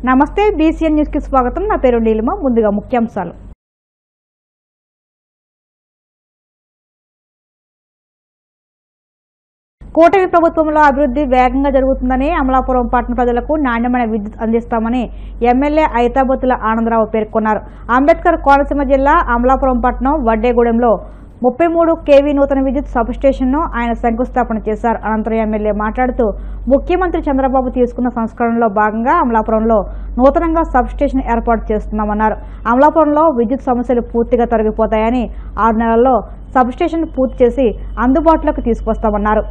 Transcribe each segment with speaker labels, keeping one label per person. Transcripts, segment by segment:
Speaker 1: నమస్తే BCN news కి స్వాగతం. నా పేరు నీలిమ. ముందుగా ముఖ్యాంశాలు. కూటమి ప్రభుత్వంలో అభివృద్ధి వేగంగా జరుగుతుందని అమలాపురం పట్టణ ప్రజలకు నాణ్యమైన విద్యుత్ అందిస్తామని ఎమ్మెల్యే ఐతాబత్తుల ఆనందరావు పేర్కొన్నారు. అంబేద్కర్ కోనసీమ జిల్లా అమలాపురం పట్టణం వడ్డేగూడెంలో 33 kV నూతన విద్యుత్ సబ్స్టేషన్ను ఆయన శంకుస్థాపన చేశారు. అనంతరం ఎమ్మెల్యే మాట్లాడుతూ ముఖ్యమంత్రి చంద్రబాబు తీసుకున్న సంస్కరణలో భాగంగా అమలాపురంలో నూతనంగా సబ్స్టేషన్ ఏర్పాటు చేస్తున్నామన్నారు. అమలాపురంలో విద్యుత్ సమస్యలు పూర్తిగా తొలగిపోతాయని 6 నెలల్లో సబ్స్టేషన్ పూర్తి చేసి అందుబాటులోకి తీసుకొస్తామన్నారు.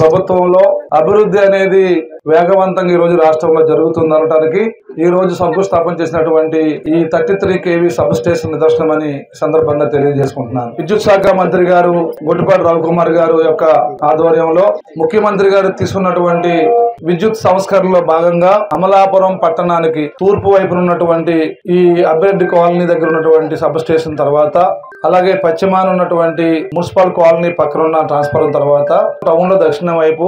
Speaker 2: ప్రభుత్వంలో అభివృద్ధి అనేది వేగవంతంగా ఈ రోజు రాష్ట్రంలో జరుగుతుంది అనడానికి ఈ రోజు శంకుస్థాపన చేసినటువంటి ఈ 33 kV సబ్ స్టేషన్ నిదర్శనమని సందర్భంగా తెలియజేసుకుంటున్నాను. విద్యుత్ శాఖ మంత్రి గారు గొట్టిపాటి రవికుమార్ గారు యొక్క ఆధ్వర్యంలో ముఖ్యమంత్రి గారు తీసుకున్నటువంటి విద్యుత్ సంస్కరణలో భాగంగా అమలాపురం పట్టణానికి తూర్పు వైపున ఉన్నటువంటి ఈ అభ్యర్థి కాలనీ దగ్గర ఉన్నటువంటి సబ్ స్టేషన్ తర్వాత, అలాగే పశ్చిమాన ఉన్నటువంటి మున్సిపల్ కాలనీ పక్కన ఉన్న ట్రాన్స్ఫార్మర్ తర్వాత టౌన్ లో దక్షిణం వైపు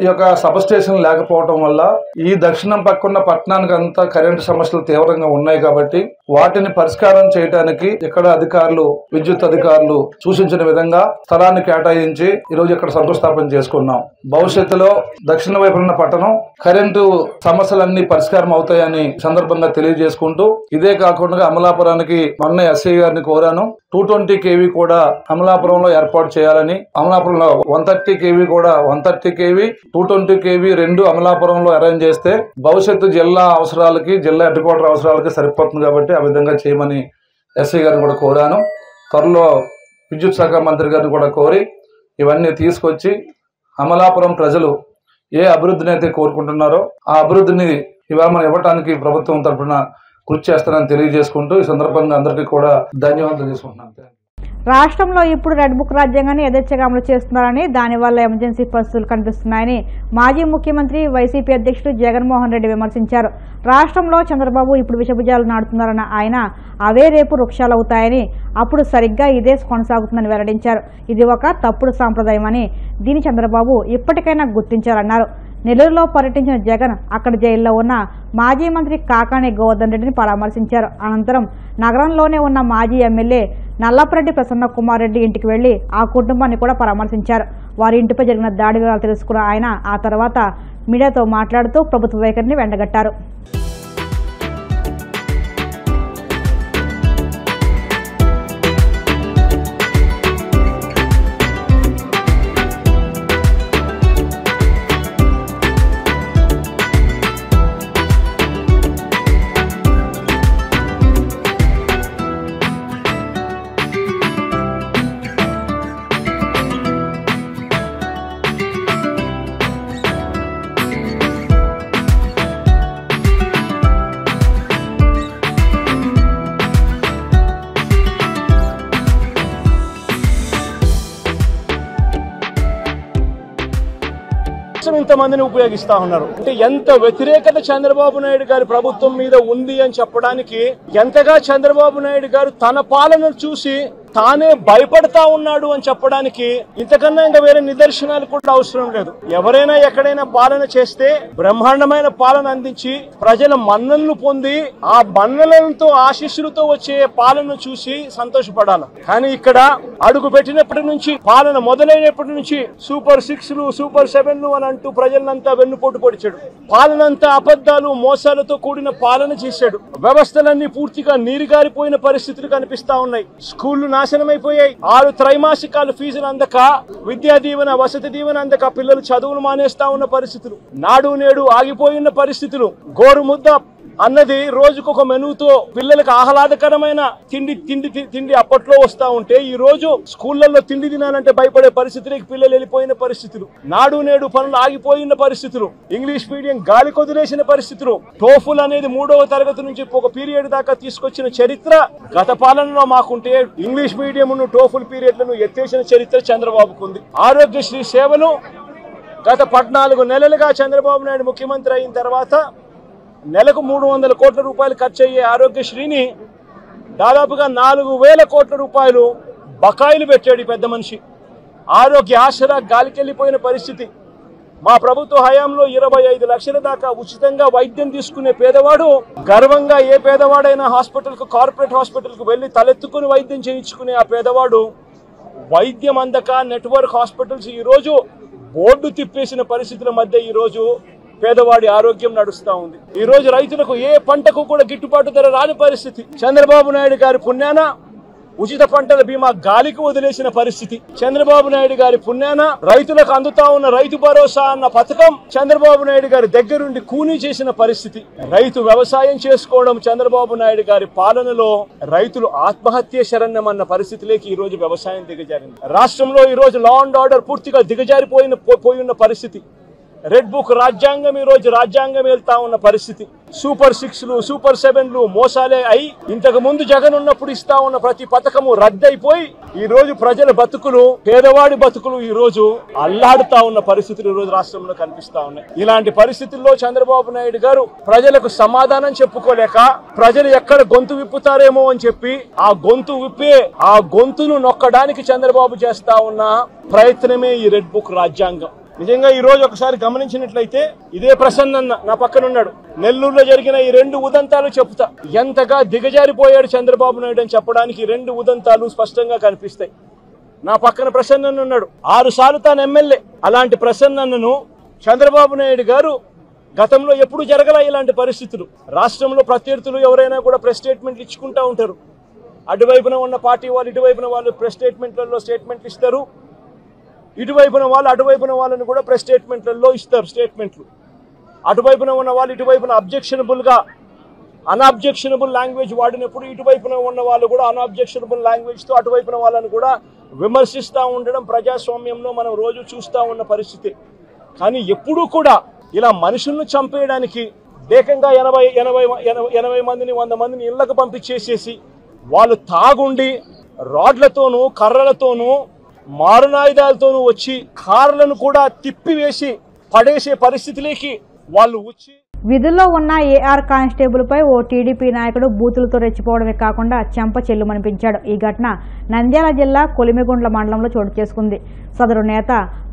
Speaker 2: ఈ యొక్క సబ్ స్టేషన్ లేకపోవడం వల్ల ఈ దక్షిణం పక్కన పట్టణానికి అంతా కరెంటు సమస్యలు తీవ్రంగా ఉన్నాయి. కాబట్టి వాటిని పరిష్కారం చేయడానికి ఇక్కడ అధికారులు, విద్యుత్ అధికారులు సూచించిన విధంగా స్థలాన్ని కేటాయించి ఈ రోజు ఇక్కడ శంకుస్థాపన చేసుకున్నాం. భవిష్యత్తులో దక్షిణ వైపు ఉన్న పట్టణం కరెంటు సమస్యలన్నీ పరిష్కారం అవుతాయని సందర్భంగా తెలియజేసుకుంటూ, ఇదే కాకుండా అమలాపురానికి మొన్న ఎస్ఐ గారిని కోరాను. 220 kV కూడా అమలాపురంలో ఏర్పాటు చేయాలని. అమలాపురంలో 130 kV కూడా 130 kV 220 kV రెండు అమలాపురంలో అరేంజ్ చేస్తే భవిష్యత్తు జిల్లా అవసరాలకి, జిల్లా హెడ్ క్వార్టర్ అవసరాలకి సరిపోతుంది. కాబట్టి ఆ విధంగా చేయమని ఎస్ఐ గారిని కూడా కోరాను. త్వరలో విద్యుత్ శాఖ మంత్రి గారిని కూడా కోరి ఇవన్నీ తీసుకొచ్చి అమలాపురం ప్రజలు ఏ అభివృద్ధిని అయితే కోరుకుంటున్నారో ఆ అభివృద్ధిని ఇవాళ మనం ఇవ్వడానికి ప్రభుత్వం తరఫున కృషి చేస్తానని తెలియజేసుకుంటూ ఈ సందర్భంగా అందరికీ కూడా ధన్యవాదాలు చేసుకుంటున్నాను.
Speaker 1: రాష్ట్రంలో ఇప్పుడు రెడ్ బుక్ రాజ్యాంగాన్ని యథేచ్ఛగా అమలు చేస్తున్నారని, దానివల్ల ఎమర్జెన్సీ పరిస్థితులు కనిపిస్తున్నాయని మాజీ ముఖ్యమంత్రి వైసీపీ అధ్యక్షుడు జగన్మోహన్ రెడ్డి విమర్శించారు. రాష్ట్రంలో చంద్రబాబు ఇప్పుడు విషభుజాలు నాటుతున్నారన్న ఆయన అవే రేపు వృక్షాలవుతాయని, అప్పుడు సరిగ్గా ఇదే కొనసాగుతుందని వెల్లడించారు. ఇది ఒక తప్పుడు సాంప్రదాయమని, దీని చంద్రబాబు ఇప్పటికైనా గుర్తించారన్నారు. నెల్లూరులో పర్యటించిన జగన్ అక్కడ జైల్లో ఉన్న మాజీ మంత్రి కాకాని గోవర్ధన్ రెడ్డిని పరామర్శించారు. అనంతరం నగరంలోనే ఉన్న మాజీ ఎమ్మెల్యే నల్లపరెడ్డి ప్రసన్న కుమార్ రెడ్డి ఇంటికి వెళ్లి ఆ కుటుంబాన్ని కూడా పరామర్శించారు. వారి ఇంటిపై జరిగిన దాడి వివరాలు తెలుసుకున్న ఆయన ఆ తర్వాత మీడియాతో మాట్లాడుతూ ప్రభుత్వ వైఖరిని వెంటగట్టారు.
Speaker 3: ఇంతమందిని ఉపయోగిస్తా ఉన్నారు అంటే ఎంత వ్యతిరేకత చంద్రబాబు నాయుడు గారి ప్రభుత్వం మీద ఉంది అని చెప్పడానికి, ఎంతగా చంద్రబాబు నాయుడు గారు తన పాలన చూసి తానే భయపడతా ఉన్నాడు అని చెప్పడానికి ఇంతకన్నా ఇంకా వేరే నిదర్శనాలు కూడా అవసరం లేదు. ఎవరైనా ఎక్కడైనా పాలన చేస్తే బ్రహ్మాండమైన పాలన అందించి ప్రజల మన్ననలు పొంది ఆ మన్ననలతో ఆశీస్సులతో వచ్చే పాలన చూసి సంతోషపడాలి. కానీ ఇక్కడ అడుగు పెట్టినప్పటి నుంచి, పాలన మొదలైనప్పటి నుంచి సూపర్ 6లు, సూపర్ 7లు అని అంటూ ప్రజలంతా వెన్నుపోటు పొడిచాడు. పాలనంతా అబద్దాలు, మోసాలతో కూడిన పాలన చేశాడు. వ్యవస్థలన్నీ పూర్తిగా నీరుగారిపోయిన పరిస్థితులు కనిపిస్తా ఉన్నాయి. స్కూళ్లు నాశనమైపోయాయి. 6 త్రైమాసికాలు ఫీజులు అందక, విద్యా దీవెన, వసతి దీవెన అందక పిల్లలు చదువులు మానేస్తా ఉన్న పరిస్థితులు, నాడు నేడు ఆగిపోయిన పరిస్థితులు, గోరు ముద్ద అన్నది రోజుకొక మెనూతో పిల్లలకు ఆహ్లాదకరమైన తిండి అప్పట్లో వస్తా ఉంటే ఈ రోజు స్కూళ్లలో తిండి తినాలంటే భయపడే పరిస్థితులకి పిల్లలు వెళ్ళిపోయిన పరిస్థితులు, నాడు నేడు పనులు ఆగిపోయిన పరిస్థితులు, ఇంగ్లీష్ మీడియం గాలి కొదిలేసిన పరిస్థితులు, టోఫుల్ అనేది 3వ తరగతి నుంచి ఒక పీరియడ్ దాకా తీసుకొచ్చిన చరిత్ర గత పాలనలో మాకుంటే ఇంగ్లీష్ మీడియం టోఫుల్ పీరియడ్లను ఎత్తేసిన చరిత్ర చంద్రబాబుకు ఉంది. ఆరోగ్యశ్రీ సేవలు గత 14 నెలలుగా చంద్రబాబు నాయుడు ముఖ్యమంత్రి అయిన తర్వాత నెలకు 300 కోట్ల రూపాయలు ఖర్చు అయ్యే ఆరోగ్యశ్రీని దాదాపుగా 4,000 కోట్ల రూపాయలు బకాయిలు పెట్టాడు పెద్ద మనిషి. ఆరోగ్య ఆసరా గాలికెళ్లిపోయిన పరిస్థితి. మా ప్రభుత్వ హయాంలో 25 లక్షల దాకా ఉచితంగా వైద్యం తీసుకునే పేదవాడు గర్వంగా ఏ పేదవాడైనా హాస్పిటల్కు కార్పొరేట్ హాస్పిటల్కు వెళ్లి తలెత్తుకుని వైద్యం చేయించుకునే ఆ పేదవాడు వైద్యం అందక నెట్వర్క్ హాస్పిటల్స్ ఈ రోజు బోర్డు తిప్పేసిన పరిస్థితుల మధ్య ఈ రోజు పేదవాడి ఆరోగ్యం నడుస్తా ఉంది. ఈ రోజు రైతులకు ఏ పంటకు కూడా గిట్టుబాటు ధర రాని పరిస్థితి. చంద్రబాబు నాయుడు గారి పుణ్యాన ఉచిత పంటల బీమా గాలికి వదిలేసిన పరిస్థితి. చంద్రబాబు నాయుడు గారి పుణ్యాన రైతులకు అందుతా ఉన్న రైతు భరోసా అన్న పథకం చంద్రబాబు నాయుడు గారి దగ్గరుండి కూనీ చేసిన పరిస్థితి. రైతు వ్యవసాయం చేసుకోవడం చంద్రబాబు నాయుడు గారి పాలనలో రైతులు ఆత్మహత్య శరణ్యం అన్న పరిస్థితిలోకి ఈ రోజు వ్యవసాయం దిగజారింది. రాష్ట్రంలో ఈ రోజు లా అండ్ ఆర్డర్ పూర్తిగా దిగజారిపోయిన పరిస్థితి. రెడ్ బుక్ రాజ్యాంగం ఈ రోజు రాజ్యాంగం వెళ్తా ఉన్న పరిస్థితి. సూపర్ 6లు సూపర్ 7లు మోసాలే అయి ఇంతకు ముందు జగన్ ఉన్నప్పుడు ఇస్తా ఉన్న ప్రతి పథకము రద్దయిపోయి ఈ రోజు ప్రజల బతుకులు, పేదవాడి బతుకులు ఈ రోజు అల్లాడుతా ఉన్న పరిస్థితులు ఈ రోజు రాష్ట్రంలో కనిపిస్తా ఉన్నాయి. ఇలాంటి పరిస్థితుల్లో చంద్రబాబు నాయుడు గారు ప్రజలకు సమాధానం చెప్పుకోలేక ప్రజలు ఎక్కడ గొంతు విప్పుతారేమో అని చెప్పి ఆ గొంతును నొక్కడానికి చంద్రబాబు చేస్తా ఉన్న ప్రయత్నమే ఈ రెడ్ బుక్ రాజ్యాంగం. నిజంగా ఈ రోజు ఒకసారి గమనించినట్లయితే ఇదే ప్రసన్న నా పక్కన ఉన్నాడు. నెల్లూరులో జరిగిన ఈ 2 ఉదంతాలు చెప్తా ఎంతగా దిగజారిపోయాడు చంద్రబాబు నాయుడు అని చెప్పడానికి 2 ఉదంతాలు స్పష్టంగా కనిపిస్తాయి. నా పక్కన ప్రసన్న ఉన్నాడు. 6 సార్లు తాను ఎమ్మెల్యే. అలాంటి ప్రసన్నను చంద్రబాబు నాయుడు గారు గతంలో ఎప్పుడు జరగల ఇలాంటి పరిస్థితులు. రాష్ట్రంలో ప్రత్యర్థులు ఎవరైనా కూడా ప్రెస్ స్టేట్మెంట్లు ఇచ్చుకుంటా ఉంటారు. అటువైపున ఉన్న పార్టీ వాళ్ళు ఇటువైపున వాళ్ళు ప్రెస్ స్టేట్మెంట్లలో స్టేట్మెంట్లు ఇస్తారు. ఇటువైపున వాళ్ళు అటువైపున వాళ్ళని కూడా ప్రెస్ స్టేట్మెంట్లలో ఇస్తారు స్టేట్మెంట్లు. అటువైపున ఉన్న వాళ్ళు ఇటువైపున అన్అబ్జెక్షనబుల్ లాంగ్వేజ్ వాడినప్పుడు ఇటువైపున ఉన్న వాళ్ళు కూడా అన్అబ్జెక్షనబుల్ లాంగ్వేజ్తో అటువైపున వాళ్ళని కూడా విమర్శిస్తూ ఉండడం ప్రజాస్వామ్యంలో మనం రోజు చూస్తూ ఉన్న పరిస్థితి. కానీ ఎప్పుడూ కూడా ఇలా మనుషులను చంపేయడానికి ఏకంగా 80 మందిని 100 మందిని ఇళ్లకు పంపించేసేసి వాళ్ళు తాగుండి రాడ్లతోనూ కర్రలతోనూ మారణాయుధాలతోనూ వచ్చి కార్లను కూడా తిప్పివేసి పడేసే పరిస్థితిలోకి వాళ్ళు వచ్చి
Speaker 1: విధుల్లో ఉన్న ఏఆర్ కానిస్టేబుల్ పై ఓ టీడీపీ నాయకుడు బూతులతో రెచ్చిపోవడమే కాకుండా చెంప చెల్లుమనిపించాడు. ఈ ఘటన నంద్యాల జిల్లా కొలిమిగుండ్ల మండలంలో చోటు చేసుకుంది. సదరు నేత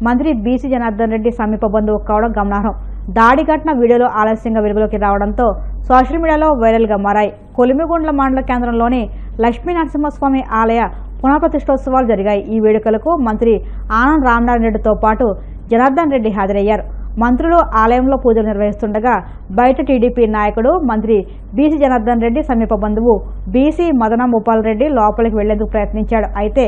Speaker 1: మంత్రి బీసీ జనార్దన్ రెడ్డి సమీప బంధువు కావడం గమనార్హం. దాడి ఘటన వీడియోలో ఆలస్యంగా వెలుగులోకి రావడంతో సోషల్ మీడియాలో వైరల్గా మారాయి. కొలిమిగుండ్ల మండల కేంద్రంలోని లక్ష్మీ నరసింహస్వామి ఆలయ పునఃప్రతిష్టోత్సవాలు జరిగాయి. ఈ వేడుకలకు మంత్రి ఆనంద్ రామనారాయణ రెడ్డితో పాటు జనార్దన్ రెడ్డి హాజరయ్యారు. మంత్రులు ఆలయంలో పూజలు నిర్వహిస్తుండగా బయట టీడీపీ నాయకుడు మంత్రి బీసీ జనార్దన్ రెడ్డి సమీప బంధువు బీసీ మదన భూపాల్ రెడ్డి లోపలికి వెళ్లేందుకు ప్రయత్నించాడు. అయితే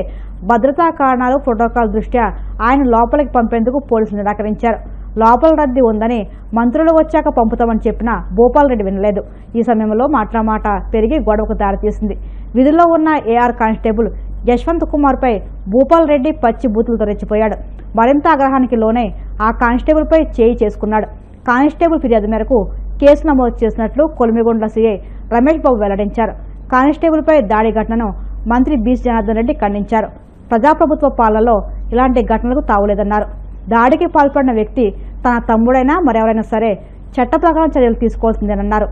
Speaker 1: భద్రతా కారణాలు ప్రోటోకాల్ దృష్ట్యా ఆయన లోపలికి పంపేందుకు పోలీసులు నిరాకరించారు. లోపల రద్దీ ఉందని మంత్రులు వచ్చాక పంపుతామని చెప్పినా భూపాల్ రెడ్డి వినలేదు. ఈ సమయంలో మాట్లామాట పెరిగి గొడవకు దారితీసింది. విధుల్లో ఉన్న ఏఆర్ కానిస్టేబుల్ యశ్వంత్ కుమార్ పై భూపాల్ రెడ్డి పచ్చి బూతులతో రెచ్చిపోయాడు. మరింత ఆగ్రహానికి లోనే ఆ కానిస్టేబుల్ పై చేయి చేసుకున్నాడు. కానిస్టేబుల్ ఫిర్యాదు మేరకు కేసు నమోదు చేసినట్లు కొలిమిగుండ్ల సీఐ రమేష్ బాబు వెల్లడించారు. కానిస్టేబుల్ పై దాడి ఘటనను మంత్రి బీసీ జనార్దన్ రెడ్డి ఖండించారు. ప్రజాప్రభుత్వ పాలనలో ఇలాంటి ఘటనలకు తావులేదన్నారు. దాడికి పాల్పడిన వ్యక్తి తన తమ్ముడైనా మరెవరైనా సరే చట్ట ప్రకారం చర్యలు తీసుకోవాల్సిందేనన్నారు.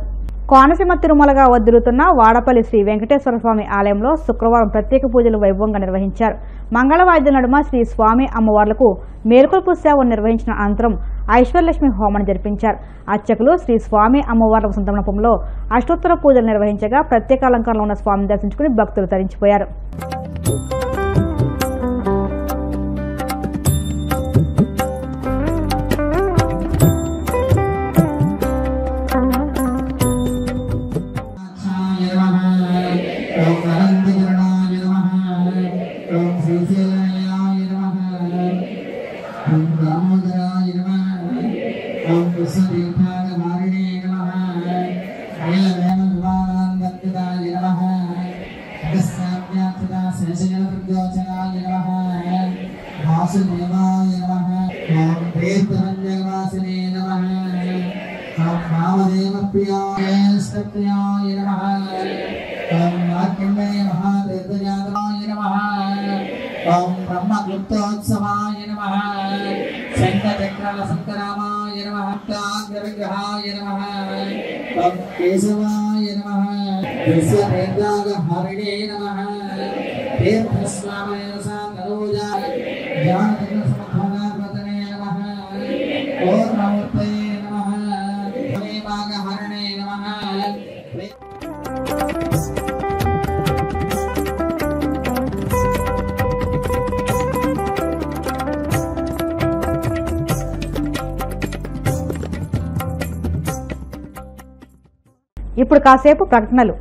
Speaker 1: కోనసీమ తిరుమలగా వదిలుతున్న వాడపల్లి శ్రీ వెంకటేశ్వర స్వామి ఆలయంలో శుక్రవారం ప్రత్యేక పూజలు వైభవంగా నిర్వహించారు. మంగళవాద్యం నడుమ శ్రీ స్వామి అమ్మవార్లకు మేల్కొల్పు సేవను నిర్వహించిన అనంతరం ఐశ్వర్యలక్ష్మి హోమాన్ని జరిపించారు. అర్చకులు శ్రీ స్వామి అమ్మవార్ల వసంత మండపంలో అష్టోత్తర పూజలు నిర్వహించగా ప్రత్యేక అలంకారంలో ఉన్న స్వామిని దర్శించుకుని భక్తులు తరించిపోయారు.
Speaker 4: ఓం कारुण्यार्थदा शेषजनप्रद्योचनाय नमः वासुदेवाय नमः ओम देवतरञ्जनवासिने नमः ओम वामदेवप्रियाय स्तप्त्याय नमः ओम मार्कण्डेय महादेवजाताय नमः ओम ब्रह्मगुप्तोत्सवाय नमः शङ्खचक्रासङ्करामाय नमः ताग्रविग्रहाय नमः ओम केशवाय नमः विश्ववेदागहरिणे नमः तीर्थस्वामय सानरोजाय ज्ञानचन्द्रसमुद्भवात्मने नमः ओर्मूर्तये नमः देवागहरिणे नमः।
Speaker 1: ఇప్పుడు కాసేపు ప్రకటనలు.